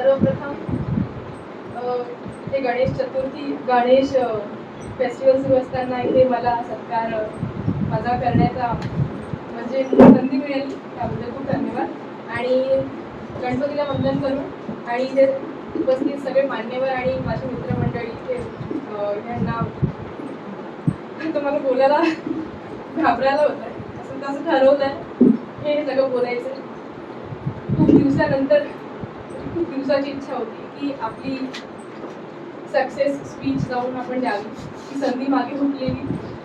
सर्वप्रथम ते गणेश चतुर्थी गणेश फेस्टिवल सुरू असताना इथे मला सत्कार माझा करण्याचा म्हणजे संधी मिळाली त्याबद्दल खूप धन्यवाद. आणि गणपतीला वंदन करून आणि इथे उपस्थित सगळे मान्यवर आणि माझी मित्रमंडळी इथे यांना मला बोलायला घाबरायला होत आहे. असं तसं ठरवलं आहे हे सगळं बोलायचं. खूप दिवसानंतर खूप दिवसाची इच्छा होती की आपली सक्सेस स्पीच जाऊन आपण द्यावी. ती संधी मागे हुकलेली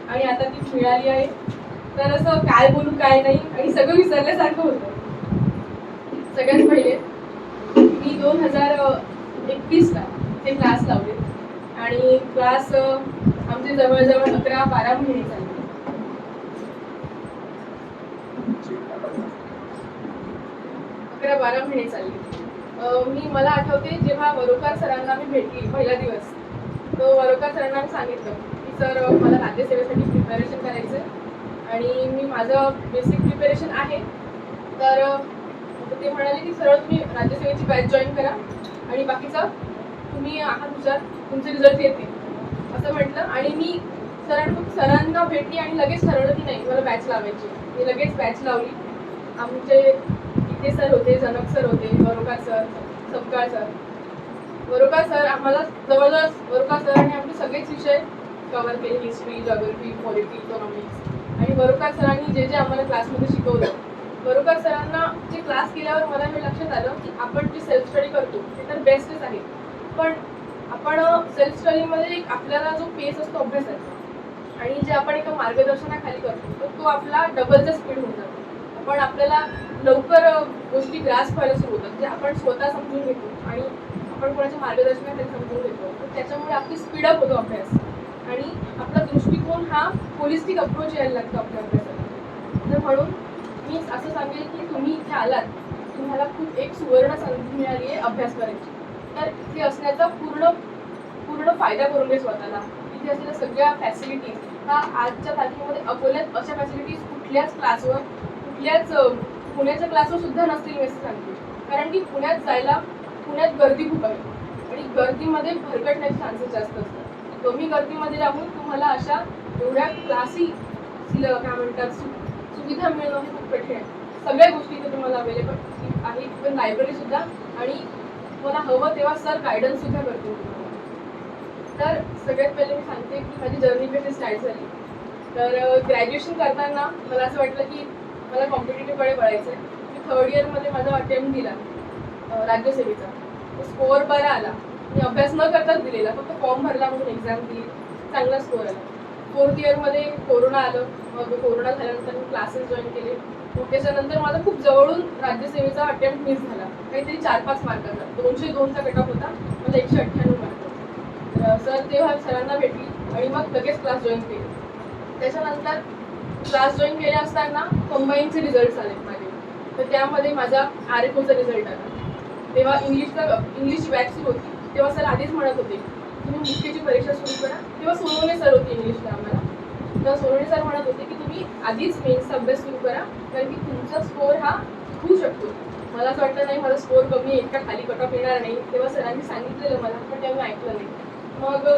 आणि आता ती मिळाली आहे. तर असं काय बोलू काय नाही आणि सगळं विसरल्यासारखं होतं. सगळ्यात पहिले मी 2021ला ते क्लास लावले आणि क्लास आमचे जवळजवळ 11-12 महिने चालले. 11-12 महिने चालले. मला आठवते जेव्हा वरोकार सरांना मी भेटली पहिला दिवस, तो वरोकार सरांना मी सांगितलं की सर मला राज्यसेवेसाठी प्रिपरेशन करायचं आहे आणि मी माझं बेसिक प्रिपरेशन आहे. तर ते म्हणाले की सरळ तुम्ही राज्यसेवेची बॅच जॉईन करा आणि बाकीचं तुम्ही आहात हुशार, तुमचे रिझल्ट येतील असं म्हटलं. आणि मी सरांना भेटली आणि लगेच ठरवलं की नाही मला बॅच लावायची. मी लगेच बॅच लावली. आमचे इथे सर होते, जनक सर होते, वरोकार सर, सपकाळ सर. वरोकार सर आम्हाला जवळजवळ वरोकार सरांनी आमचे सगळेच विषय कव्हर केले, हिस्ट्री, जॉग्राफी, पॉलिटी, इकॉनॉमिक्स. आणि वरोकार सरांनी जे जे आम्हाला क्लासमध्ये शिकवलं, वरोकार सरांना जे क्लास केल्यावर मला हे लक्षात आलं की आपण जे सेल्फ स्टडी करतो ते तर बेस्टच आहे, पण आपण सेल्फ स्टडीमध्ये आपल्याला जो पेस असतो अभ्यासाचा आणि जे आपण एका मार्गदर्शनाखाली करतो तर तो आपला डबलचा स्पीड होऊन जातो. आपण आपल्याला लवकर गोष्टी ग्रास्प व्हायला सुरू होतात, जे आपण स्वतः समजून घेतो आणि आपण कोणाच्या मार्गदर्शनाखाली समजून घेतो. तर त्याच्यामुळे आपली स्पीडअप होतो अभ्यास आणि आपला दृष्टिकोन हा होलिस्टिक अप्रोच यायला लागतो आपल्या अभ्यासाला. तर म्हणून मी असं सांगेल की तुम्ही इथे आलात, तुम्हाला खूप एक सुवर्ण संधी मिळाली आहे अभ्यास करायची. तर इथे असण्याचा पूर्ण फायदा करून घे स्वतःला. इथे असलेल्या सगळ्या फॅसिलिटीज ह्या आजच्या तारखेमध्ये अकोल्यात अशा फॅसिलिटीज कुठल्याच क्लासवर, कुठल्याच पुण्याच्या क्लासवर सुद्धा नसतील मी असं सांगते. कारण की पुण्यात गर्दी खूप आहे आणि गर्दीमध्ये भरकटण्याचे चान्सेस जास्त असतात. कमी गर्दीमध्ये राहून तुम्हाला अशा एवढ्या क्लासी काय म्हणतात सुविधा मिळणं हे खूप कठीण आहे. सगळ्या गोष्टी इथे तुम्हाला अवेलेबल आहे, पण लायब्ररी सुद्धा, आणि तुम्हाला हवं तेव्हा सर गायडन्स सुद्धा करतो. तर सगळ्यात पहिले मी सांगते की माझी जर्नी कशी स्टार्ट झाली. तर ग्रॅज्युएशन करताना मला असं वाटलं की मला कॉम्पिटेटिव्हकडे वळायचं आहे. मी 3rd इयरमध्ये माझा अटेम्प्ट दिला राज्यसेवेचा. स्कोअर बरा आला. मी अभ्यास न करताच दिलेला, फक्त फॉर्म भरला म्हणून एक्झाम दिली, चांगला स्कोअर आला. 4th इयरमध्ये कोरोना आलं. मग कोरोना झाल्यानंतर मी क्लासेस जॉईन केले. मग त्याच्यानंतर माझा खूप जवळून राज्यसेवेचा अटेम्प्ट मिस झाला, काहीतरी 4-5 मार्काचा. 202चा कट ऑफ होता, मला 198 मार्क. सर तेव्हा सरांना भेटली आणि मग लगेच क्लास जॉईन केली. त्याच्यानंतर क्लास जॉईन केले असताना कंबाईनचे रिझल्ट आले माझे. तर त्यामध्ये माझा RFOचा रिझल्ट आला. तेव्हा इंग्लिशची बॅच सुरू होती. तेव्हा सर आधीच म्हणत होते तुम्ही मुख्यची परीक्षा सुरू करा. तेव्हा सोनवणे सर होते इंग्लिशला आम्हाला. तर सोनवणे सर म्हणत होते की तुम्ही आधीच मेन्सचा अभ्यास सुरू करा, कारण की तुमचा स्कोअर हा होऊ शकतो. मला असं वाटतं नाही माझा स्कोअर कमी, एकटा खाली कट ऑफ येणार नाही. तेव्हा सरांनी सांगितलेलं मला, पण तेव्हा मी ऐकलं नाही. मग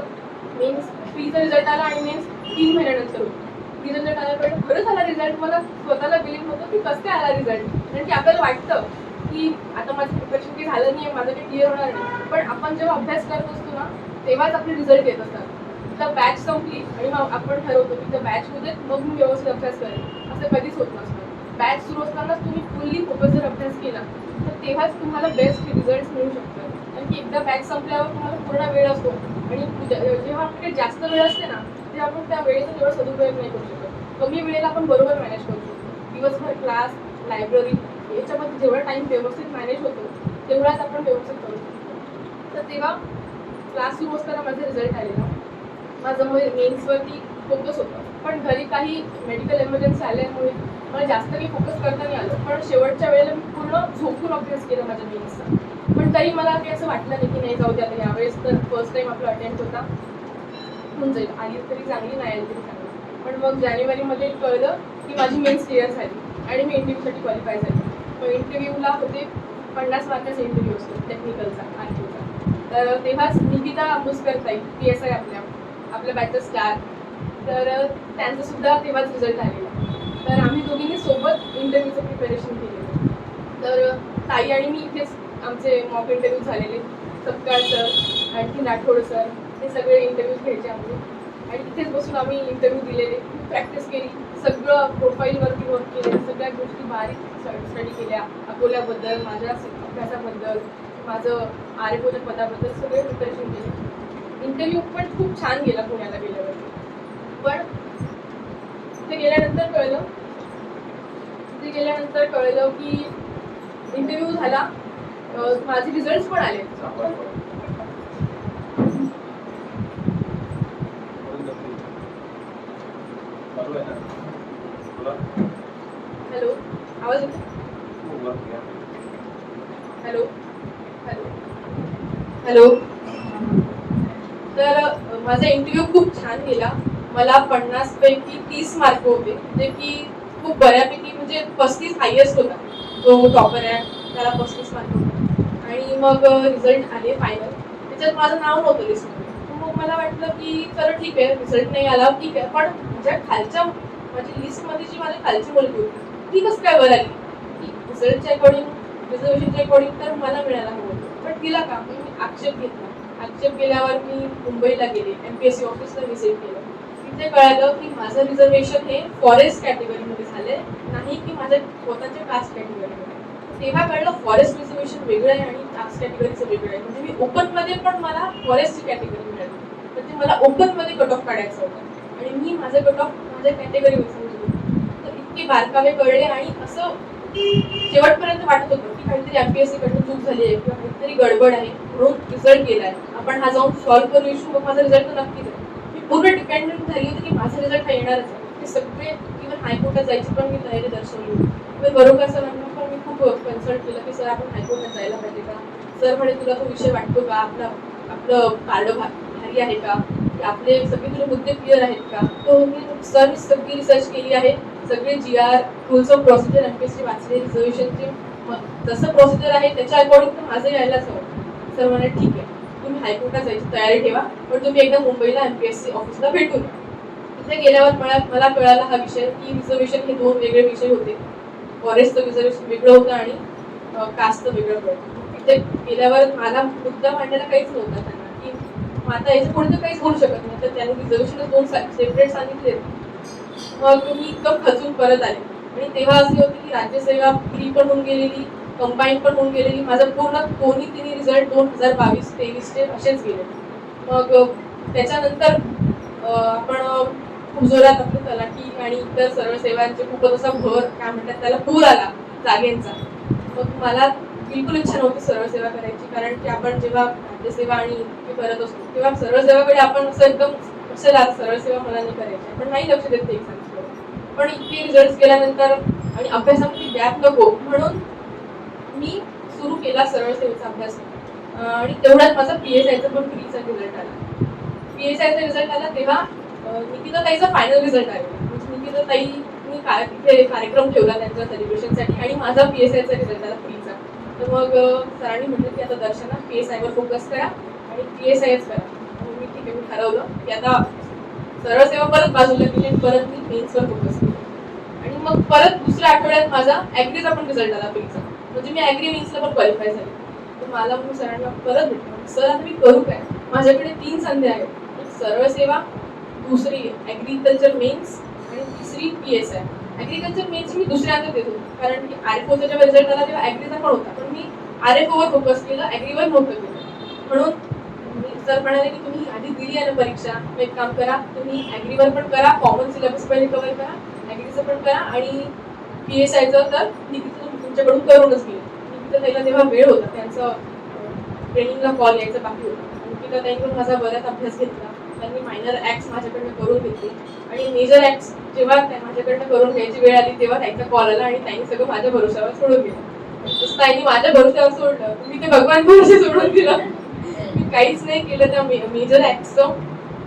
मेन्स प्रीचा रिझल्ट आला आणि मेन्स 3 महिन्यानंतर होती. प्री रिझल्ट आल्याकडे खरंच आला रिझल्ट. मला स्वतःला बिलीव्ह होतं की कसं काय आला रिझल्ट, कारण की आपल्याला वाटतं की आता माझं प्रिपरेशन काही झालं नाही आहे, माझं काही क्लिअर होणार नाही. पण आपण जेव्हा अभ्यास करत असतो ना तेव्हाच आपले रिझल्ट येत असतात. तर बॅच संपली आणि मग आपण ठरवतो की त्या बॅचमध्ये मग मी व्यवस्थित अभ्यास करेन, असं कधीच होत नसतं. बॅच सुरू असतानाच तुम्ही फुल्ली फोकस जर अभ्यास केला तर तेव्हाच तुम्हाला बेस्ट रिझल्ट मिळू शकतात. कारण की एकदा बॅच संपल्यावर तुम्हाला पूर्ण वेळ असतो आणि जेव्हा आपल्याकडे जास्त वेळ असते ना तेव्हा आपण त्या वेळेचा तेवढा सदुपयोग नाही करू शकत. कमी वेळेला आपण बरोबर मॅनेज करू शकतो. दिवसभर क्लास, लायब्ररी याच्यामध्ये जेवढा टाईम व्यवस्थित मॅनेज होतो तेवढाच आपण व्यवस्थित करू शकतो. तर तेव्हा क्लास सुरू असताना माझा रिझल्ट आलेला. माझं मेन्सवरती फोकस होतं, पण घरी काही मेडिकल एमर्जन्सी आल्यामुळे मला जास्त काही फोकस करता नाही आलं. पण शेवटच्या वेळेला मी पूर्ण झोपून अभ्यास केला माझ्या मेन्सचा. पण तरी मला काही असं वाटलं नाही की नाही जाऊ दे आता यावेळेस तर फर्स्ट टाईम आपला अटेम्प्ट होता, होऊन जाईल, आली तरी चांगली नाही आली तरी चांगली. पण मग जानेवारीमध्ये कळलं की माझी मेन्स क्लिअर झाली आणि मी इंटरव्ह्यूसाठी क्वालिफाय झाली. मग इंटरव्ह्यूला होते 50 मार्काचा इंटरव्ह्यू असतो टेक्निकलचा आर्किओचा. तर तेव्हाच निकिता आंबुसकर ताई PSI आपल्या बॅचचा स्टार, तर त्यांचा सुद्धा तेव्हाच रिझल्ट आलेला. तर आम्ही दोघींनी सोबत इंटरव्ह्यूचं प्रिपरेशन केलेलं. तर ताई आणि मी इथेच आमचे मॉक इंटरव्ह्यू झालेले. सपकाळ सर, आणखी राठोड सर, हे सगळे इंटरव्ह्यू घ्यायचे आम्ही आणि इथेच बसून आम्ही इंटरव्ह्यू दिलेले, प्रॅक्टिस केली, सगळं प्रोफाईलवरती वर्क केले, सगळ्या गोष्टी बारीक स्टडी केल्या. अकोल्याबद्दल, माझ्या अभ्यासाबद्दल, माझं आरेपोच्या पदाबद्दल सगळे प्रिपरेशन केले. इंटरव्ह्यू पण खूप छान गेला पुण्याला गेल्यावरती. पण तिथे गेल्यानंतर कळलं की इंटरव्ह्यू झाला, माझे रिझल्ट पण आले. हॅलो, आवाज येतो? Hello hello hello. तर माझा इंटरव्ह्यू खूप छान गेला. मला 50 पैकी 30 मार्क होते, जे की खूप बऱ्यापैकी, म्हणजे 35 हायएस्ट होता. जो टॉपर आहे त्याला 35 मार्क होते. आणि मग रिझल्ट आले फायनल. त्याच्यात माझं नाव नव्हतं लिस्टमध्ये. मग मला वाटलं की चलो ठीक आहे, रिझल्ट नाही आला ठीक आहे, पण माझी लिस्टमध्ये जी माझ्या खालची मुलगी होती ती कसं काय वर आली? रिझल्टच्या अकॉर्डिंग, रिझर्वेशनच्या अकॉर्डिंग तर मला मिळायला हवं होतं, पण तिला का? मी आक्षेप घेतला. आक्षेप केल्यावर मी मुंबईला गेले, MPSC ऑफिसला व्हिजिट केलं. तिथे कळालं की माझं रिझर्वेशन हे फॉरेस्ट कॅटेगरीमध्ये झालंय, नाही की माझ्या स्वतःच्या कास्ट कॅटेगरीमध्ये. तेव्हा कळलं फॉरेस्ट रिझर्वेशन वेगळं आहे आणि कास्ट कॅटेगरीचं वेगळं आहे. म्हणजे मी ओपनमध्ये पण मला फॉरेस्टची कॅटेगरी मिळाली, म्हणजे मला ओपनमध्ये कट ऑफ काढायचं होतं आणि मी माझं कट ऑफ माझ्या कॅटेगरीवर समजलं. तर इतके बारकावे कळले आणि असं शेवटपर्यंत वाटत होतं की काहीतरी MPSC कडून चूक झाली आहे किंवा काहीतरी गडबड आहे, म्हणून रिझल्ट गेलाय, आपण हा जाऊन सॉल्व्ह करू इश्यू, मग माझा रिझल्ट तर नक्कीच आहे. मी पूर्ण डिपेंडंट झाली होती की माझा रिझल्ट हा येणारच आहे. ते सगळे इव्हन हायकोर्टात जायची पण मी तयारी दर्शवली होती. इव्हन बरोबर सरांना पण मी खूप कन्सल्ट केलं की सर आपण हायकोर्टात जायला पाहिजे का? सर म्हणे तुला तो विषय वाटतो का? आपलं कार्ड भारी आहे का? की आपले सगळे तुझे मुद्दे क्लिअर आहेत का? तो मी सगळी रिसर्च केली आहे, सगळे GR, rules of procedure MPSC वाचले, रिझर्वेशनचे जसं प्रोसिजर आहे त्याच्या अकॉर्डिंग तर माझं यायलाच हवं. सर म्हणे ठीक आहे, तुम्ही हायकोर्टात जायची तयारी ठेवा, पण तुम्ही एकदा मुंबईला MPSC ऑफिसला भेटून. तिथे गेल्यावर मला कळाला हा विषय की रिझर्वेशन हे 2 वेगळे विषय होते. फॉरेस्टचं रिझर्वेशन वेगळं होतं आणि कास्टचं वेगळं होतं. तिथे गेल्यावर मला मुद्दा मांडायला काहीच नव्हता त्यांना की आता याच्या पुढे तर काहीच बोलू शकत नाही, तर त्यांनी रिझर्वेशन 2 सेपरेट सांगितले. मग मी एकदम खचून परत आले आणि तेव्हा असे होते की राज्यसेवा फ्री पण होऊन गेलेली, कंबाईन पण होऊन गेलेली. माझं पूर्ण दोन्ही तिन्ही रिझल्ट 2022-23चे असेच गेले. मग त्याच्यानंतर आपण खूप जोरात आपलं तलाठी आणि इतर सर्व सेवांचे खूपच असा भर, काय म्हणतात त्याला, पूर आला जागेंचा. मग मला बिलकुल इच्छा नव्हती सर्व सेवा करायची, कारण की आपण जेव्हा राज्यसेवा आणि हे करत असतो तेव्हा सर्व सेवाकडे आपण असं एकदम कशाला सरळ सेवा मला नाही करायची, आपण नाही लक्ष देत एक्झाम्सकडे. पण इतके रिझल्ट गेल्यानंतर आणि अभ्यासामध्ये गॅप नको म्हणून मी सुरू केला सरळ सेवेचा अभ्यास. आणि तेवढ्यात माझा PSIचा पण फ्रीचा रिझल्ट आला. PSIचा रिझल्ट आला तेव्हा निकिता ताईचा फायनल रिझल्ट आला. म्हणजे निकिता ताईंनी तिथे कार्यक्रम ठेवला त्यांच्या सेलिब्रेशनसाठी आणि माझा PSIचा रिझल्ट आला फ्रीचा. तर मग सरांनी म्हटलं की आता दर्शना PSIवर फोकस करा आणि PSIच करा. मी ठीक आहे, मी ठरवलं की आता सरळ सेवा परत बाजूला केली आणि परत मी मेन्सवर फोकस केली. आणि मग परत दुसऱ्या आठवड्यात माझा ॲग्रीचा पण रिझल्ट आला फ्रीचा. म्हणजे मी ॲग्री मेन्सला पण क्वालिफाय झाले. तर मला मग सरांना परत भेटलं, सर आता मी करू काय? माझ्याकडे 3 संधी आहेत, एक सरळ सेवा, दुसरी ॲग्रिकल्चर मेन्स आणि तिसरी PSI. ॲग्रिकल्चर मेन्स मी दुसऱ्यांदा देत होते, कारण की RFOचा जेव्हा रिझल्ट आला तेव्हा ॲग्रीचा पण होता, पण मी RFOवर फोकस केलं, ॲग्रीवर नव्हतं केलं. म्हणून सर म्हणाले की तुम्ही आधी दिली आहे ना परीक्षा, एक काम करा, तुम्ही ॲग्रीवर पण करा, कॉमन सिलेबस पहिले कव्हर करा, ॲग्रीचं पण करा आणि PSIचं तर निकिता तुमच्याकडून करूनच घेईल. निकिता ताईला तेव्हा वेळ होता, त्यांचं ट्रेनिंगला कॉल यायचा बाकी होता. निकिता ताईकडून माझा बराच अभ्यास घेतला. त्यांनी मायनर ॲक्ट्स माझ्याकडनं करून घेतले आणि मेजर ॲक्ट्स जेव्हा माझ्याकडनं करून घ्यायची वेळ आली तेव्हा त्यांचा कॉल आला आणि त्यांनी सगळं माझ्या भरोशावर सोडून दिलं. तसं ताईंनी माझ्या भरोशावर सोडलं, तुम्ही ते भगवान भरोसे सोडून दिलं. मी काहीच नाही केलं त्या मेजर ॲक्ट्सचं,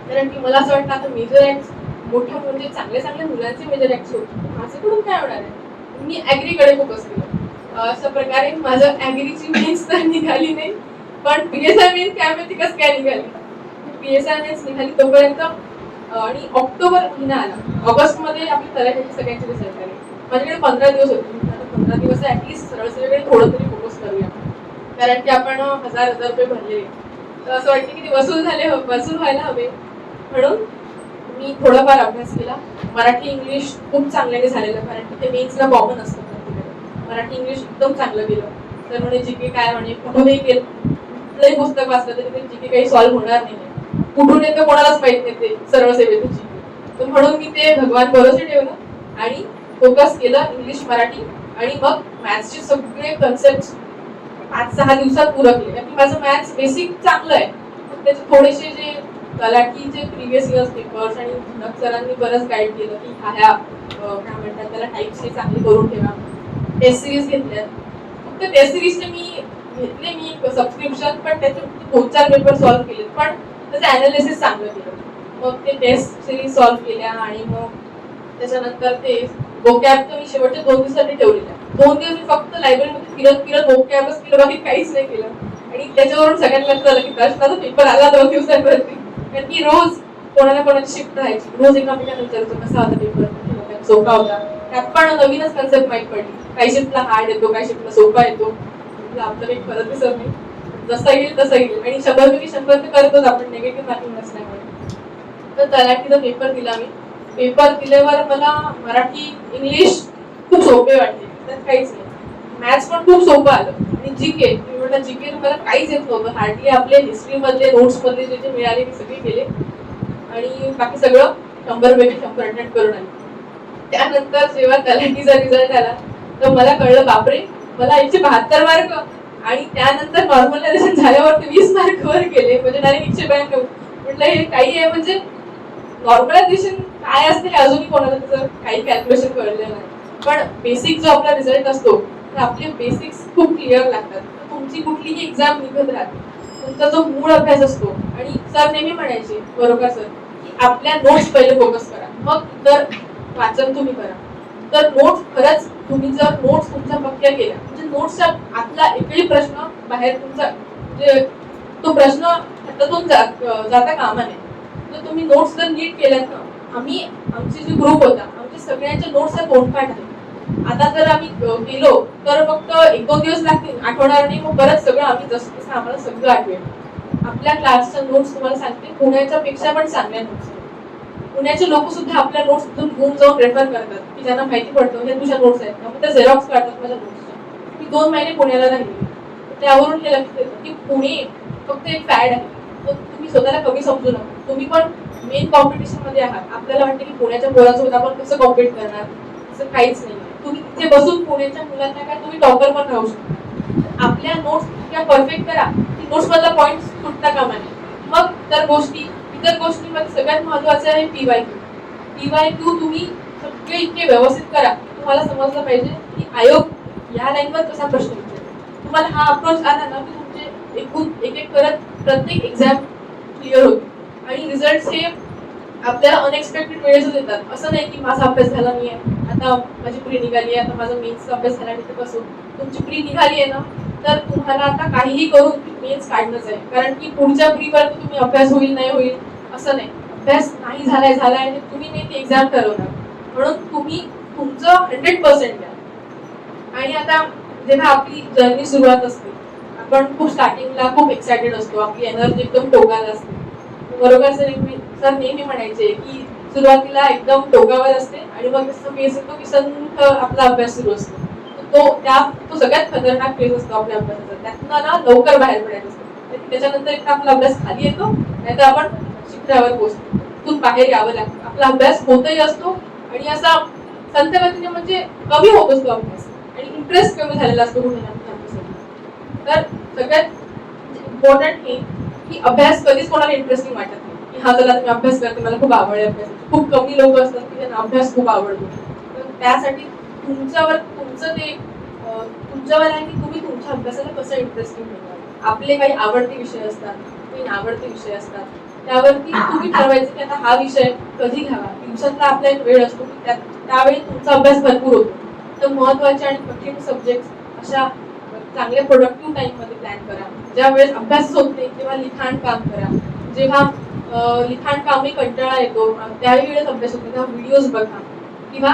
कारण की मला असं वाटतं आता मेजर ॲक्ट्स मोठ्या म्हणजे चांगल्या चांगल्या मुलांचे मेजर ॲक्ट्स होते, माझ्याकडून काय होणार आहे. मी ॲग्रीकडे फोकस केलं. अशा प्रकारे माझं ॲग्रीची मेन्स तर निघाली नाही, पण PSI मेन्स काय माहिती कसं काय निघाली. PSI मेन्स निघाली तोपर्यंत आणि ऑक्टोबर महिना आला. ऑगस्टमध्ये आपली तलाठीची सगळ्यांची रिझल्ट आली. माझ्याकडे 15 दिवस होते. आता 15 दिवस ॲटलीस्ट सरळ सगळीकडे थोडं तरी फोकस करूया, कारण की आपण 1000 रुपये भरले, तर असं वाटतं की ते वसूल व्हायला हवे. म्हणून मी थोडाफार अभ्यास केला. मराठी इंग्लिश खूप चांगल्याने झालेलं, कारण की ते मेन्सला कॉमन असतं प्रत्येकाला. मराठी इंग्लिश एकदम चांगलं गेलं. तर म्हणे जीके काय म्हणे कुठूनही केलं, कुठलंही पुस्तक वाचलं तरी ते जीके काही सॉल्व्ह होणार नाही. कुठून येतं कोणालाच माहित नाही ते सर्व सेवेचं जीके. तर म्हणून मी ते भगवान भरोसे ठेवलं आणि फोकस केलं इंग्लिश मराठी. आणि मग मॅथ्सचे सगळे कन्सेप्ट 5-6 दिवसात उरकले, कारण की माझं मॅथ्स बेसिक चांगलं आहे. त्याचे थोडेसे जे तलाठीचे प्रिव्हियस इयर्स पेपर्स आणि धनक सरांनी बरंच गाईड केलं की ह्या काय म्हणतात त्याला टाईप्स हे चांगली करून ठेवा. टेस्ट सिरीज घेतल्यात. फक्त टेस्ट सिरीजचे मी घेतले मी सबस्क्रिप्शन, पण त्याचे 2-4 पेपर सॉल्व्ह केले, पण त्याचं ॲनालिसिस चांगलं केलं. मग ते टेस्ट सिरीज सॉल्व्ह केल्या आणि मग त्याच्यानंतर ते वोकॅब तर मी शेवटच्या 2 दिवसांनी ठेवलेल्या. 2 दिवस मी फक्त लायब्ररीमध्ये फिरत वोकॅबच केलं, बाकी काहीच नाही केलं. आणि त्याच्यावरून सगळ्यांना लक्षात आलं की दर्शनाचा पेपर आला 2 दिवसांवरती, कारण की रोज कोणाला कोणाची शिफ्ट राहायची. रोज एकामेकांना विचारायचं कसा होता पेपर, सोपा होता. त्यात पण नवीनच कन्सेप्ट माहीत पडली. काही शिफ्टला हार्ड येतो, काही शिफ्टला सोपा येतो. आपलं काही फरक दिसत नाही. जसा येईल तसं येईल, आणि 100 तर करतोच आपण निगेटिव्ह मार्किंग नसल्यामुळे. तर तलाठीचा पेपर दिला मी. पेपर दिल्यावर मला मराठी इंग्लिश खूप सोपे वाटले, त्यात काहीच नाही. मॅथ्स पण खूप सोपं आलं. आणि जीके मी म्हटलं जीके मला काहीच येत नव्हतं. हार्डली आपले हिस्ट्रीमधले नोट्समधले जे मिळाले ते सगळे केले, आणि बाकी सगळं 100 पैकी 100 अटेंड करून आले. त्यानंतर जेव्हा तलाठीचा रिझल्ट आला तर मला कळलं बापरे, मला 172 मार्क, आणि त्यानंतर नॉर्मलायझेशन झाल्यावर ते 20 मार्क वर गेले, म्हणजे डायरेक्ट 192. म्हटलं हे काही आहे, म्हणजे नॉर्मलायझेशन काय असते हे अजूनही कोणाला त्याचं काही कॅल्क्युलेशन कळलेलं नाही. पण बेसिक जो आपला रिझल्ट असतो तर आपले बेसिक्स खूप क्लिअर लागतात. तर तुमची कुठलीही एक्झाम निघत राहते, तुमचा जो मूळ अभ्यास असतो. आणि सर नेहमी म्हणायचे, बरोबर सर, की आपल्या नोट्स पहिले फोकस करा, मग तर वाचन तुम्ही करा. तर नोट्स खरंच तुम्ही जर नोट्स तुमच्या पक्क्या केल्या, म्हणजे नोट्सच्या आतला एकही प्रश्न बाहेर तुमचा म्हणजे तो प्रश्न हातातून जाता कामा नये. तर तुम्ही नोट्स जर नीट केल्यात ना, आमची जी ग्रुप होता, आमचे सगळ्यांचे नोट्स तोंडपाठ आहे. आता जर आम्ही गेलो तर फक्त 1-2 दिवस लागतील, आठवणार नाही. मग परत सगळं आम्ही जसं तसं आम्हाला सगळं आठवेल. आपल्या क्लासच्या नोट्स तुम्हाला सांगते पुण्याच्या पेक्षा पण चांगल्या नोट्स. पुण्याचे लोक सुद्धा आपल्या नोट्स घेऊन जाऊन रेफर करतात, की ज्यांना माहिती पडतं हे तुझ्या नोट्स आहेत, मग त्या झेरॉक्स काढतात माझ्या नोट्सच्या. मी 2 महिने पुण्याला राहिले, त्यावरून हे लक्षात येतं की पुणे फक्त एक फॅड आहे. तर तुम्ही स्वतःला कमी समजू नका. तुम्ही पण मेन कॉम्पिटिशन मध्ये आहात. आपल्याला वाटतं की पुण्याच्या पोरांसोबत आपण कसं कॉम्पिट करणार, असं काहीच नाही. तुम्ही तिथे बसून पुण्याच्या मुलांना काय तुम्ही टॉपर पण राहू शकता. आपल्या नोट्स इतक्या परफेक्ट करा की नोट्स मधला पॉईंट तुटता कामा नये. मग तर इतर गोष्टींमध्ये सगळ्यात महत्वाचं आहे PYQ. तुम्ही सगळे इतके व्यवस्थित करा, तुम्हाला समजलं पाहिजे की आयोग या लाईनवर कसा प्रश्न विचारतो. तुम्हाला हा अप्रोच आला ना की तुमचे एकूण एक करत प्रत्येक एक्झाम क्लिअर होते. आणि रिझल्ट हे आपल्याला अनएक्सपेक्टेड वेळेस येतात. असं नाही की माझा अभ्यास झाला नाही आहे, आता माझी प्री निघाली आहे, आता माझा मेन्सचा अभ्यास झाला नाही तर बसून. तुमची प्री निघाली आहे ना, तर तुम्हाला आता काहीही करून मेन्स काढणंच आहे. कारण की पुढच्या प्रीपर्यंत तुम्ही अभ्यास होईल नाही होईल असं नाही. अभ्यास नाही झालाय तुम्ही नाही ती एक्झाम ठरवणार. म्हणून तुम्ही तुमचं 100% द्या. आणि आता जेव्हा आपली जर्नी सुरुवात असते, आपण खूप स्टार्टिंगला खूप एक्सायटेड असतो, आपली एनर्जी एकदम टोकाला असते. बरोबर सर नेहमी म्हणायचे की सुरुवातीला एकदम टोकावर असते, आणि मग जसं फेस येतो की संथ आपला अभ्यास सुरू असतो. तो सगळ्यात खतरनाक फेज असतो आपल्या अभ्यासाचा. त्यातनं ना लवकर बाहेर पडायचं असतं. त्याच्यानंतर एकदा आपला अभ्यास खाली येतो, नाहीतर आपण शिखरावर पोहोचतो. तिथून बाहेर यावं लागतं. आपला अभ्यास होतही असतो, आणि असा संथ गतीने म्हणजे कमी होत असतो अभ्यास, आणि इंटरेस्ट कमी झालेला असतो कुठे तर सगळ्यात इम्पॉर्टंट हे की अभ्यास कधीच कोणाला इंटरेस्टिंग वाटत नाही की हा चला तुम्ही अभ्यास करते, मला खूप आवड आहे अभ्यास. खूप कमी लोक असतात की त्यांना अभ्यास खूप आवडतो. तर त्यासाठी तुमच्यावर आहे की तुम्ही तुमच्या अभ्यासाला कसं इंटरेस्टिंग ठेवणार. आपले काही आवडते विषय असतात, काही नावडते विषय असतात, त्यावरती तुम्ही ठरवायचं की आता हा विषय कधी घ्यावा. दिवसातला आपला एक वेळ असतो की त्यावेळी तुमचा अभ्यास भरपूर होतो. तर महत्वाचे आणि कठीण सब्जेक्ट अशा चांगल्या प्रोडक्टिव्ह टाइममध्ये प्लॅन करा. ज्या वेळेस अभ्यास होत नाही तेव्हा लिखाण काम करा. जेव्हा लिखाण कामही कंटाळा येतो त्याही वेळेस अभ्यास होतो तेव्हा व्हिडिओज बघा. किंवा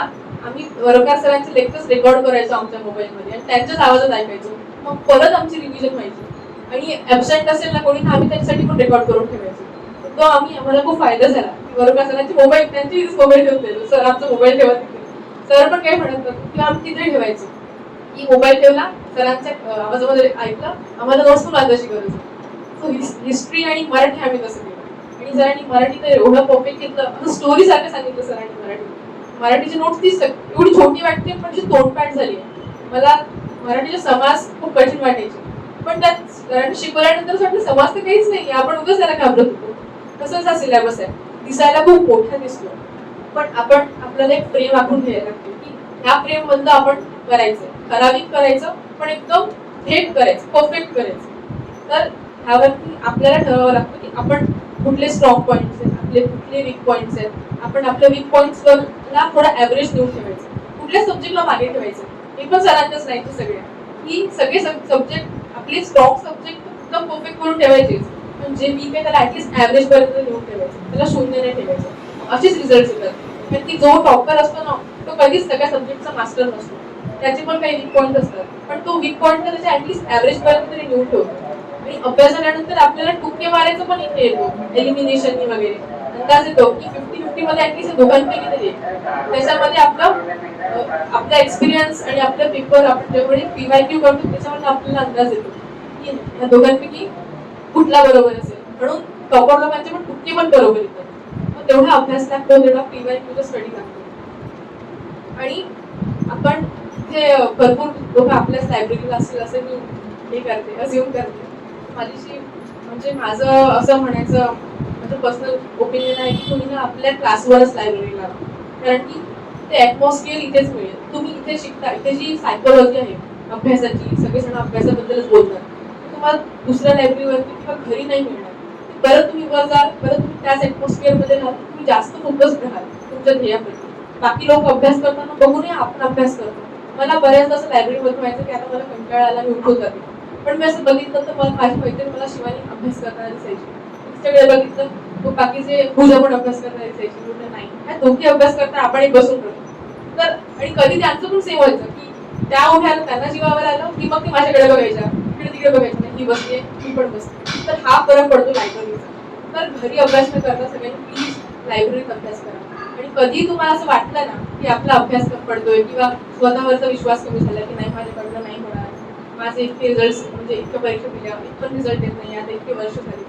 आम्ही वरोकार सरांचे लेक्चर्स रेकॉर्ड करायचो आमच्या मोबाईलमध्ये आणि त्यांच्याच आवाजात ऐकायचो. मग परत आमची रिव्हिजन व्हायची. आणि ऍबसेंट असेल ना कोणी तर आम्ही त्यांच्यासाठी पण रेकॉर्ड करून ठेवायचो. तो आम्हाला खूप फायदा झाला. वरोकार सरांचे मोबाईल त्यांची मोबाईल ठेवून दिलो. सर आमचा मोबाईल ठेवा तिथे. सर पण काही म्हणत नव्हतं किंवा आम्ही तिथे ठेवायचो की मोबाईल ठेवला सरांच्या आवाजामध्ये ऐकलं आम्हाला नोट्स पण वाचायची गरज. सो हिस्ट्री आणि मराठी आम्ही तसं केलं. आणि सरांनी मराठी तर एवढं परफेक्ट घेतलं असं स्टोरी सारखं सांगितलं सरांनी. मराठीची नोट्स ती एवढी छोटी वाटते पण ती तोंडपाठ झाली आहे. मला मराठीचे समास खूप कठीण वाटायचे पण त्यात शिकवल्यानंतर असं वाटलं समाज तर काहीच नाही आपण उगाच त्याला घाबरत होतो. तसंच हा सिलेबस आहे. दिसायला खूप मोठा दिसतो पण आपण आपल्याला एक फ्रेम आखून घ्यायला लागतो की ह्या फ्रेम मधलं आपण करायचं ठराविक करायचं पण एकदम थेट करायचं परफेक्ट करायचं. तर ह्यावरती आपल्याला ठरवावं लागतं की आपण कुठले स्ट्रॉंग पॉईंट्स आहेत आपले कुठले वीक पॉईंट्स आहेत. आपण आपल्या वीक पॉईंट्सला थोडा ऍव्हरेज देऊन ठेवायचं. कुठल्या सब्जेक्टला मागे ठेवायचं हे पण सरांच्याच नाही सगळ्या की सगळे सब्जेक्ट आपले स्ट्रॉंग सब्जेक्ट एकदम परफेक्ट करून ठेवायचेच पण जे वीक आहे त्याला ऍटलीस्ट ऍव्हरेज पर्यंत नेऊन ठेवायचं. त्याला शून्य नाही ठेवायचं. असेच रिझल्ट येतात. कारण की जो टॉपर असतो ना तो कधीच सगळ्या सब्जेक्टचा मास्टर नसतो. त्याचे पण काही वीक पॉईंट असतात पण तो वीक पॉईंट त्याच्या ऍटलीस्ट ऍव्हरेज पर्यंत तरी नेऊन ठेवतो. आणि अभ्यास झाल्यानंतर आपल्याला टुक्के मारायचं पण इथे येतो एलिमिनेशन वगैरे अंदाज येतो की 50-50 मध्ये ऍटलीस्ट दोघांपैकी तरी त्याच्यामध्ये आपला एक्सपिरियन्स आणि आपला पेपर आपण जेवढे PYQ करतो त्याच्यामध्ये आपल्याला अंदाज येतो की या दोघांपैकी कुठला बरोबर असेल. म्हणून टॉपर लोकांचे पण टुक्के पण बरोबर येतात. मग तेवढा अभ्यास लागतो तेवढा PYQ स्टडी लागतो. आणि आपण इथे भरपूर लोक आपल्याच लायब्ररीला असतील असं मी हे करते अज्युम करते. माझी म्हणजे माझं असं म्हणायचं माझं पर्सनल ओपिनियन आहे की तुम्ही ना आपल्या क्लासवरच लायब्ररी लावा. कारण की ते ऍटमॉस्फिअर इथेच मिळेल. तुम्ही इथे शिकता इथे जी सायकोलॉजी आहे अभ्यासाची सगळेजण अभ्यासाबद्दलच बोलतात तुम्हाला दुसऱ्या लायब्ररीवरती किंवा घरी नाही मिळणार. परत तुम्ही वर जाल परत तुम्ही त्याच ऍटमॉस्फिअर मध्ये राहाल तुम्ही जास्त फोकस्ड राहाल तुमच्या ध्येयाप्रती. बाकी लोक अभ्यास करताना बघूनही आपण अभ्यास करतो. मला बऱ्याचदा असं लायब्ररीमध्ये व्हायचं की आता मला कंटाळा आला मी उठून जाते पण मी असं बघितलं तर मला माझी मैत्रीण मला शिवानी अभ्यास करताना दिसायची. तिच्याकडे बघितलं मग बाकीचे पूजा पण अभ्यास करताना दिसायची. म्हटलं नाही दोघी अभ्यास करता आपण एक बसून राहतो. तर आणि कधी त्यांचं पण सेम व्हायचं की त्या उठ्याला त्यांना जीवावर आलं की मग ते माझ्याकडे बघायच्या इकडे तिकडे बघायचं नाही ही बसते मी पण बसते. तर हा फरक पडतो लायब्ररीचा. तर घरी अभ्यास न करता सगळ्यांनी प्लीज लायब्ररीत अभ्यास करा. आणि कधी तुम्हाला असं वाटलं ना की आपला अभ्यास कमी पडतोय किंवा स्वतःवरचा विश्वास कमी झाला की नाही माझ्याकडनं नाही होणार माझे इतके रिझल्ट म्हणजे इतक्या परीक्षा दिल्या इतकं रिझल्ट येत नाही आता इतके वर्ष झाली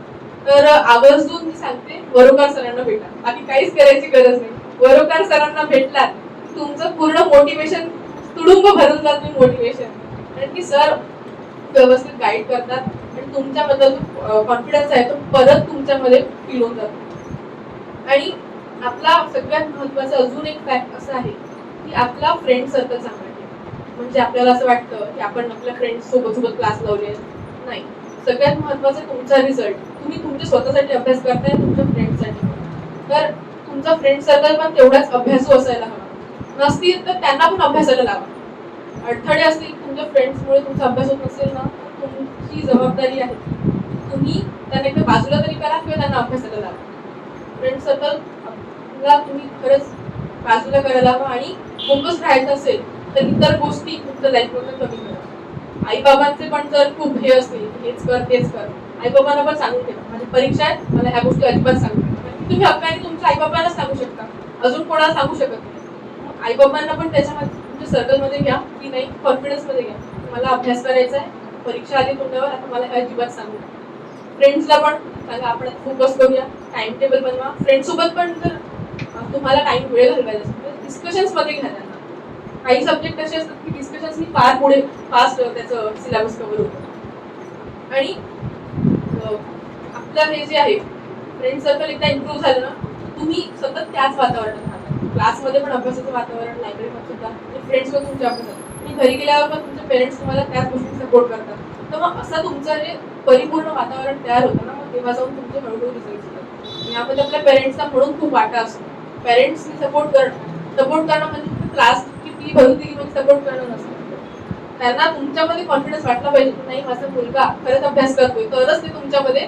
तर आवर्जून मी सांगते वरोकार सरांना भेटा. बाकी काहीच करायची गरज नाही. वरोकार सरांना भेटलात तुमचं पूर्ण मोटिवेशन तुडुंब भरून जात मोटिवेशन. कारण की सर व्यवस्थित गाईड करतात आणि तुमच्याबद्दल कॉन्फिडन्स आहे तो परत तुमच्यामध्ये फील होऊन जातो. आणि आपला सगळ्यात महत्वाचा अजून एक फॅक्ट असं आहे की आपला फ्रेंड सर्कल चांगला ठेवा. म्हणजे आपल्याला असं वाटतं की आपण आपल्या फ्रेंड्स सोबत क्लास लावले नाही. सगळ्यात महत्वाचं तुमचा रिझल्ट. तुम्ही तुमच्या स्वतःसाठी अभ्यास करताय तुमच्या फ्रेंडसाठी. तर तुमचा फ्रेंड सर्कल पण तेवढाच अभ्यासू असायला हवा. नसतील तर त्यांना पण अभ्यासाला लावा. अडथळे असतील तुमच्या फ्रेंड्समुळे तुमचा अभ्यास होत नसेल ना तुमची जबाबदारी आहे तुम्ही त्यांना एकदा बाजूला तरी करा किंवा त्यांना अभ्यासाला लावा. फ्रेंड सर्कल तुम्ही खरंच बाजूला करायला हवं आणि फोकस राहायचं असेल तर इतर गोष्टी तुमच्या लाईफमधून कमी करा. आईबाबांचे पण जर खूप हे असतील हेच कर तेच कर आईबाबांना पण सांगून ठेवा माझी परीक्षा आहे मला ह्या गोष्टी अजिबात सांगू नका. तुम्ही हक्काने तुमच्या आईबाबांना सांगू शकता अजून कोणाला सांगू शकत नाही. आईबाबांना पण त्याच्यामध्ये तुमच्या सर्कलमध्ये घ्या की नाही कॉन्फिडन्स मध्ये घ्या मला अभ्यास करायचा आहे परीक्षा आली तोंडावर आता मला ह्या अजिबात सांगू नका. फ्रेंड्सला पण सांगा आपण फोकस करूया टाइम टेबल बनवा. फ्रेंड सोबत पण जर तुम्हाला टाइम वेळ घालवायचा असेल तर डिस्कशन्स मध्ये घ्या त्यांना. काही सब्जेक्ट असे असतात की डिस्कशन्स फार पुढे फास्ट त्याचं सिलेबस कव्हर होतं. आणि आपलं हे जे आहे फ्रेंड सर्कल एकदा इम्प्रूव्ह झालं ना तुम्ही सतत त्याच वातावरणात राहता. क्लासमध्ये पण अभ्यासाचं वातावरण लायब्ररीमध्ये सुद्धा फ्रेंड्स पण तुमच्या अभ्यासात आणि घरी गेल्यावर पण तुमचे पेरेंट्स तुम्हाला त्याच गोष्टी सपोर्ट करतात. तर मग असं तुमचं जे परिपूर्ण वातावरण तयार होतं ना मग तेव्हा जाऊन तुमचे हळूहळू रिझल्ट येतात. यामध्ये आपल्या पेरेंट्सचा म्हणून खूप वाटा असतो. पेरेंट्सनी सपोर्ट करणं म्हणजे क्लासची फी भरून दिली मग सपोर्ट करणं नसतं. त्यांना तुमच्यामध्ये कॉन्फिडन्स वाटला पाहिजे की नाही माझा मुलगा खरंच अभ्यास करतोय, तरच ते तुमच्यामध्ये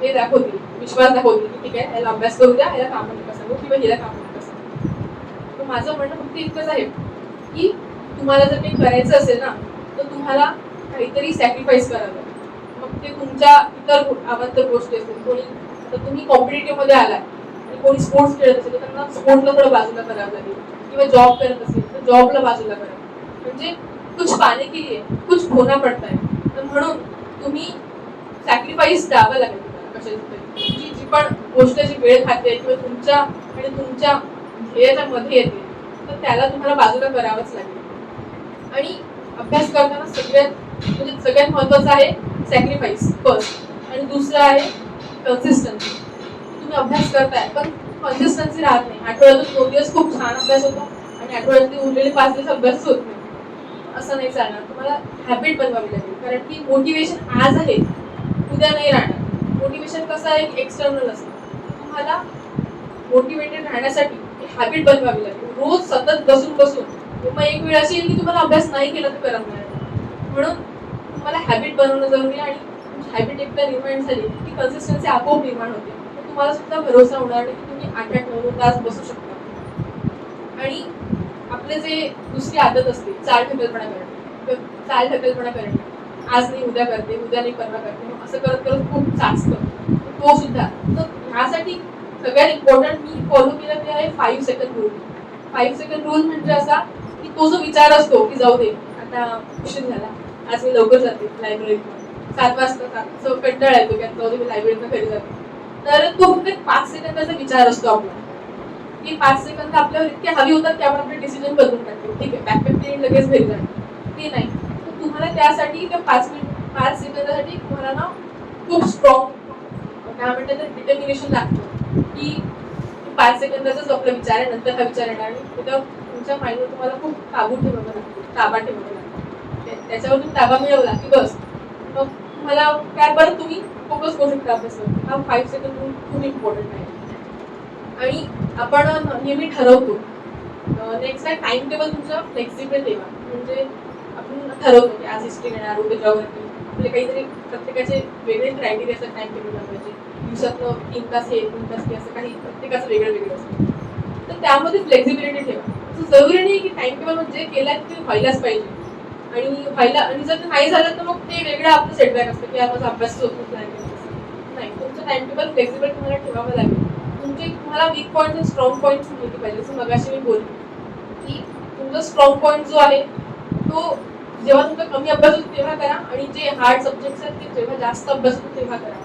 हे दाखवतील, विश्वास दाखवतील की ठीक आहे याला अभ्यास करू द्या, याला कामं नका सांगू किंवा हिला कामं नका सांगू. तर माझं म्हणणं फक्त इतकंच आहे की तुम्हाला जर काही करायचं असेल ना तर तुम्हाला काहीतरी सॅक्रिफाईस करावं लागेल. मग ते तुमच्या इतर आवडत्या गोष्टी असतील, कोणी तर तुम्ही कॉम्पिटिटिव्ह मध्ये आलाय आणि कोणी स्पोर्ट्स खेळत असेल तर त्यांना स्पोर्ट्सला थोडं बाजूला करावं लागेल, किंवा जॉब करत असेल तर जॉबला बाजूला करा. म्हणजे कुछ पाने के लिए कुछ खोना पडता है. तर म्हणून तुम्ही सॅक्रिफाईस द्यावं लागेल तुम्हाला कशाची तरी. जी पण गोष्ट जी वेळ खाते किंवा तुमच्या आणि तुमच्या ध्येयाच्या मध्ये येते तर त्याला तुम्हाला बाजूला करावंच लागेल. आणि अभ्यास करताना सगळ्यात महत्वाचं आहे सॅक्रिफाईस फर्स्ट, आणि दुसरं आहे कन्सिस्टन्सी. तुम्ही अभ्यास करताय पण कन्सिस्टन्सी राहत नाही. आठवड्यातून 2 दिवस खूप छान अभ्यास होतो आणि आठवड्यातले उरलेले 5 दिवस अभ्यास होत नाही, असं नाही चालणार. तुम्हाला हॅबिट बनवावी लागेल, कारण की मोटिवेशन आज आहे उद्या नाही राहणार. मोटिवेशन कसं आहे एक्सटर्नल असतं. तुम्हाला मोटिवेटेड राहण्यासाठी हॅबिट बनवावी लागेल. रोज सतत बसून मग एक वेळ अशी येईल की तुम्हाला अभ्यास नाही केला तर करत नाही. म्हणून तुम्हाला हॅबिट बनवणं जरुरी आहे, आणि तुमची हॅबिट एकदा निर्माण झाली की कन्सिस्टन्सी आपोआप निर्माण होते. तुम्हाला सुद्धा भरोसा होणार नाही की तुम्ही 8-9 तास बसू शकता. आणि आपले जे दुसरी आदत असते चालढकलपणा करणे, आज नाही उद्या करते, उद्या नाही परवा करते, मग असं करत करत खूप साचतं तो सुद्धा. तर ह्यासाठी सगळ्यात इम्पॉर्टंट मी फॉलो केलं ते आहे 5 सेकंड रूल. 5 सेकंड रूल म्हणजे असा की तो जो विचार असतो की जाऊ दे आता उशीर झाला, आज मी लवकर जाते लायब्ररीत 7 वाजता, कंटाळा येतो की जाऊ दे मी लायब्ररीतनं घरी जाते. तर तो फक्त 5 सेकंदाचा विचार असतो आपला, की 5 सेकंद आपल्यावर इतके हवी होतात की आपण आपले डिसिजन बदलून टाकतो. ठीक आहे बॅकपॅक क्लीन लगेच घरी जाणार ते नाही. तर तुम्हाला त्यासाठी त्या 5 सेकंदासाठी तुम्हाला ना खूप स्ट्रॉंग काय म्हणतात तर डिटर्मिनेशन लागतं की 5 सेकंदाचाच आपला विचार आहे, नंतर हा विचार येणार आणि तुमच्या माइंडवर तुम्हाला खूप ताबा ठेवावा लागतो. त्याच्यावर तुम्ही ताबा मिळवला की बस मग तुम्हाला काय परत तुम्ही फोकस करू शकता अभ्यासावर. हा 5 सेकंद खूप इम्पॉर्टंट आहे. आणि आपण नेहमी ठरवतो. नेक्स्ट आहे टाइम टेबल तुमचं फ्लेक्सिबल ठेवा. म्हणजे आपण ठरवतो की आज हिस्ट्री घेणार, उद्या जॉग्राफी, म्हणजे काहीतरी प्रत्येकाचे वेगळे क्रायटेरिया असतात टाइम टेबल बनवायचे. दिवसातनं 3 तास हे 3 तास हे असं काही प्रत्येकाचं वेगळं असतं. तर त्यामध्ये फ्लेक्सिबिलिटी ठेवा. असं जरुरी नाही की टाइम टेबल म्हणजे केलं ते व्हायलाच पाहिजे, आणि जर नाही झालं तर मग ते वेगळं आपलं सेटबॅक असतं की माझा अभ्यास होत नाही. तुमचं टाइम टेबल फ्लेक्सिबल तुम्हाला ठेवावं लागेल. तुम्हाला वीक पॉईंट आणि स्ट्रॉंग पॉईंट माहिती पाहिजे. जसं मगाशी मी बोलली की तुमचा स्ट्रॉंग पॉईंट जो आहे तो जेव्हा तुमचा कमी अभ्यास होतो तेव्हा करा, आणि जे हार्ड सब्जेक्ट्स आहेत ते जेव्हा जास्त अभ्यास होतो तेव्हा करा.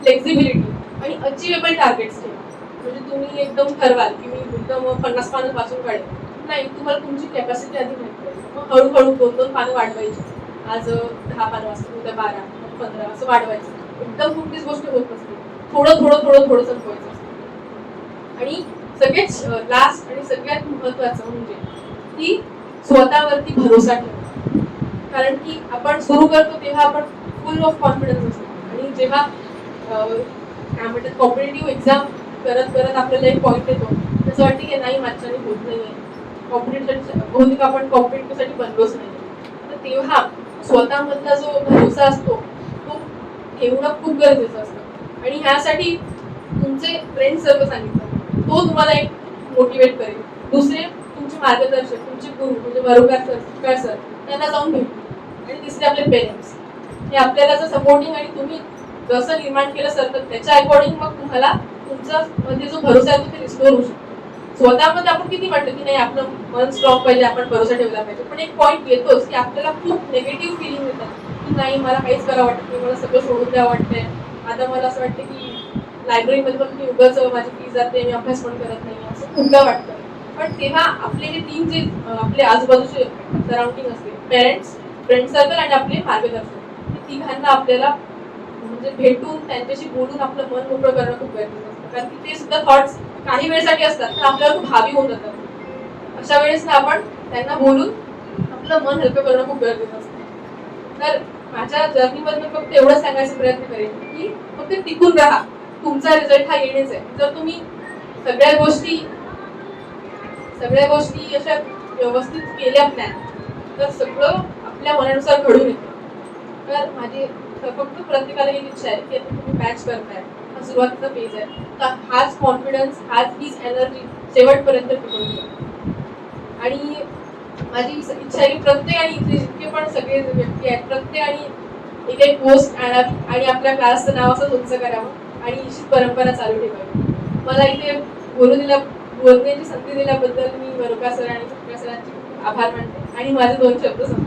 फ्लेक्झिबिलिटी आणि अचिवेबल टार्गेट्स ठेवा. म्हणजे तुम्ही एकदम ठरवाल की मी एकदम 50 पानं वाचून काढेल, नाही. तुम्हाला तुमची कॅपॅसिटी आधी माहिती पाहिजे. मग हळूहळू 2-2 पानं वाढवायची. आज 10 पानं वाचतो, उद्या 12, 15 असं वाढवायचं. एकदम कुठलीच गोष्ट होत नसते. थोडं संपवायचं. आणि सगळ्यात लास्ट आणि सगळ्यात महत्वाचं म्हणजे की स्वतःवरती भरोसा ठेवा. कारण की आपण सुरू करतो तेव्हा आपण फुल ऑफ कॉन्फिडन्स असतो, आणि जेव्हा काय म्हणतात कॉम्पिटेटिव्ह एक्झाम करत आपल्याला एक पॉईंट येतो तसं वाटतं की नाही माझ्याने होत नाहीये, बहुतेक आपण कॉम्पिटेटिव्हसाठी बनलोच नाही. तर तेव्हा स्वतःमधला जो भरोसा असतो तो ठेवणं खूप गरजेचं असतं. आणि ह्यासाठी तुमचे फ्रेंड सर्कल सांगितलं तो तुम्हाला एक मोटिवेट करेल. दुसरे तुमचे मार्गदर्शक, तुमचे गुरु म्हणजे वरोकार सर त्यांना जाऊन भेटू. आणि तिसरे आपले पेरेंट्स, हे आपल्याला जर सपोर्टिंग आणि तुम्ही जसं निर्माण केलं सर्कल त्याच्या अकॉर्डिंग मग तुम्हाला तुमचा मध्ये जो भरोसा आहे तो रिस्टोर होऊ शकतो. स्वतःमध्ये आपण किती वाटतं की नाही आपलं मन स्ट्रॉंग पाहिजे, आपण भरोसा ठेवला पाहिजे, पण एक पॉईंट येतोच की आपल्याला खूप निगेटिव्ह फिलिंग येतात की नाही मला काहीच करावं वाटत नाही, मला सगळं सोडून द्यावं वाटतंय. आता मला असं वाटतं की लायब्ररीमध्ये पण मी उगाच माझी फी जाते, मी अभ्यास पण करत नाही, असं खूपदा वाटतं. पण तेव्हा आपले हे 3 जे आपले आजूबाजूचे सराउंडिंग असते, पेरेंट्स, फ्रेंड सर्कल आणि आपले मार्गदर्शक, हे तिघांना आपल्याला म्हणजे भेटून त्यांच्याशी बोलून आपलं मन मोकळं करणं खूप गरजेचं असतं. कारण की ते सुद्धा थॉट्स काही वेळेसाठी असतात तर आपल्याला खूप हावी होऊन जातात. अशा वेळेस ना आपण त्यांना बोलून आपलं मन हलकं करणं खूप गरजेचं असतं. तर माझ्या जर्नीमधनं फक्त एवढं सांगायचा प्रयत्न करेन की फक्त टिकून राहा. तुमचा रिझल्ट हा येणेच आहे. जर तुम्ही सगळ्या गोष्टी अशा व्यवस्थित केल्या प्लॅन तर सगळं आपल्या मनानुसार घडून येतं. तर माझी फक्त प्रत्येकाला एक इच्छा आहे की आता तुम्ही बॅच करताय, हा सुरुवातीचा फेज आहे, तर हाच कॉन्फिडन्स, हीच एनर्जी शेवटपर्यंत टिकवून ठेवा. आणि माझी इच्छा आहे की प्रत्येकाने इथले जितके पण सगळे व्यक्ती आहेत प्रत्येकाने एक एक पोस्ट आणावी आणि आपल्या क्लासचं नाव असं उंच करावं आणि अशीच परंपरा चालू ठेवावी. मला इथे बोलण्याची संधी दिल्याबद्दल मी वरोका सर आणि सरांचे आभार मानते आणि माझे 2 शब्द संपले.